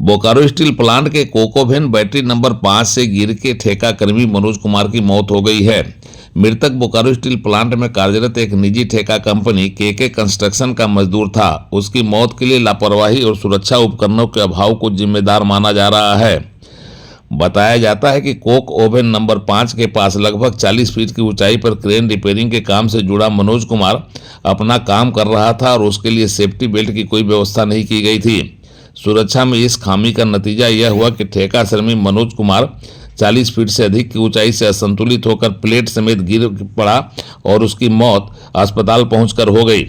Bokaro steel plant के कोकोवेन battery number 5 से गिर के ठेका कर्मी मनोज कुमार की मौत हो गई है। मृतक बोकारो स्टील प्लांट में कार्यरत एक निजी ठेका कंपनी केके कंस्ट्रक्शन का मजदूर था। उसकी मौत के लिए लापरवाही और सुरक्षा उपकरणों के अभाव को जिम्मेदार माना जा रहा है। बताया जाता है कि कोक ओवन नंबर 5 के पास लगभग 40 फीट की ऊंचाई पर क्रेन रिपेयरिंग के काम से जुड़ा मनोज कुमार अपना काम कर रहा था और उसके लिए सेफ्टी बेल्ट की कोई व्यवस्था नहीं की गई थी। सुरक्षा में इस खामी का नतीजा यह हुआ कि ठेका श्रमिक मनोज कुमार 40 फीट से अधिक की ऊंचाई से असंतुलित होकर प्लेट समेत गिर पड़ा और उसकी मौत अस्पताल पहुंचकर हो गई।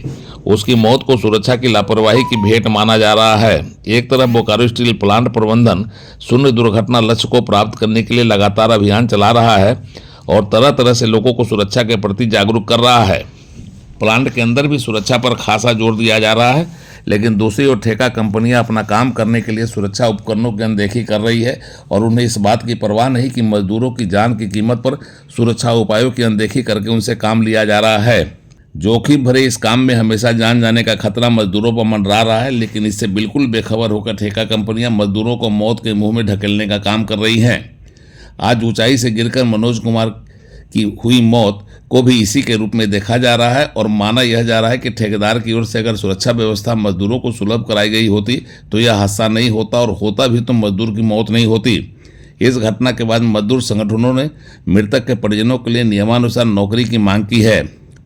उसकी मौत को सुरक्षा की लापरवाही की भेंट माना जा रहा है। एक तरफ बोकारो स्टील प्लांट प्रबंधन शून्य दुर्घटना लक्ष्य को प्राप्त करने के लिए लगातार अभियान चला रहा है और तरह तरह से लोगों को सुरक्षा के प्रति जागरूक कर रहा है। प्लांट के अंदर भी सुरक्षा पर खासा जोर दिया जा रहा है, लेकिन दूसरी ओर ठेका कंपनियां अपना काम करने के लिए सुरक्षा उपकरणों की अनदेखी कर रही है और उन्हें इस बात की परवाह नहीं कि मजदूरों की जान की कीमत पर सुरक्षा उपायों की अनदेखी करके उनसे काम लिया जा रहा है। जोखिम भरे इस काम में हमेशा जान जाने का खतरा मजदूरों पर मंडरा रहा है, लेकिन इससे बिल्कुल बेखबर होकर ठेका कंपनियां मजदूरों को मौत के मुंह में ढकेलने का काम कर रही हैं। आज ऊंचाई से गिरकर मनोज कुमार की हुई मौत को भी इसी के रूप में देखा जा रहा है और माना यह जा रहा है कि ठेकेदार की ओर से अगर सुरक्षा व्यवस्था मजदूरों को सुलभ कराई गई होती तो यह हादसा नहीं होता, और होता भी तो मजदूर की मौत नहीं होती। इस घटना के बाद मजदूर संगठनों ने मृतक के परिजनों के लिए नियमानुसार नौकरी की मांग की है।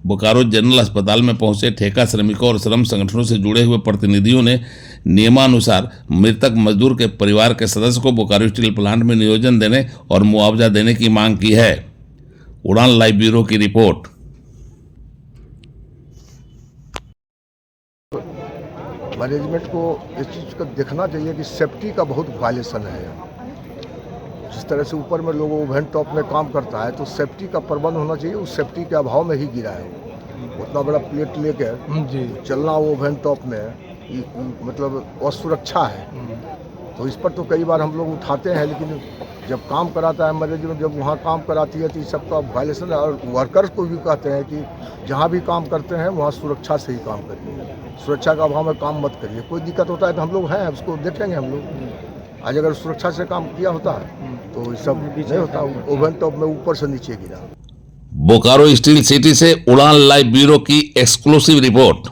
बोकारो जनरल अस्पताल में पहुंचे ठेका श्रमिकों और श्रम संगठनों से जुड़े हुए प्रतिनिधियों ने नियमानुसार मृतक मजदूर के परिवार के सदस्य को बोकारो स्टील प्लांट में नियोजन देने और मुआवजा देने की मांग की है। उड़ान लाइव ब्यूरो की रिपोर्ट। मैनेजमेंट को इस चीज़ को देखना चाहिए कि सेफ्टी का बहुत वायलेशन है। जिस तरह से ऊपर में लोग ओवन टॉप में काम करता है तो सेफ्टी का प्रबंध होना चाहिए। उस सेफ्टी के अभाव में ही गिरा है। उतना बड़ा प्लेट लेकर चलना ओवन टॉप में मतलब असुरक्षा है। तो इस पर तो कई बार हम लोग उठाते हैं, लेकिन जब काम कराता है मैनेजमेंट, जब वहाँ काम कराती है तो इस सब का वायलेशन है। और वर्कर्स को भी कहते हैं कि जहाँ भी काम करते हैं वहाँ सुरक्षा से ही काम करिए, सुरक्षा का अभाव में काम मत करिए। कोई दिक्कत होता है तो हम लोग हैं, उसको देखेंगे हम लोग। आज अगर सुरक्षा से काम किया होता है तो ये सब नहीं होता। ओवन टॉप में ऊपर से नीचे गिरा। बोकारो स्टील सिटी से उड़ान लाइव ब्यूरो की एक्सक्लूसिव रिपोर्ट।